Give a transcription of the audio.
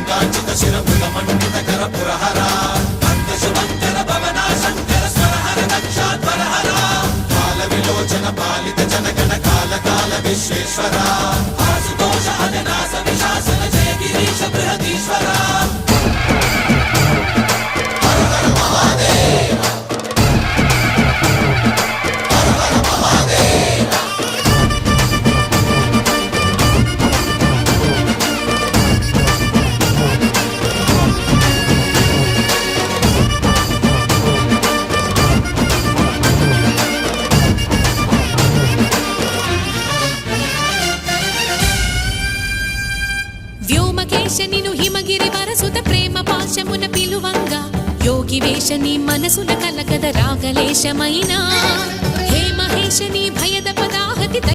కాంచిత శిరముల మండిత కర పురహర అంతశుభంకర భవనా శంకర స్వరహర దక్షాధ్వరహర కాల విలోచన పాలిత జనగణ కాల కాల విశ్వేశ్వర ఆశుతోష అవినాశ విశాసన జయ గిరీశ బృహదీశ్వర నిను హిమగిరి వరసుత ప్రేమ పాశమున పిలువంగా యోగి వేషని మనసున కలగద రాగలేశమైనా హే మహేశని భయద పదా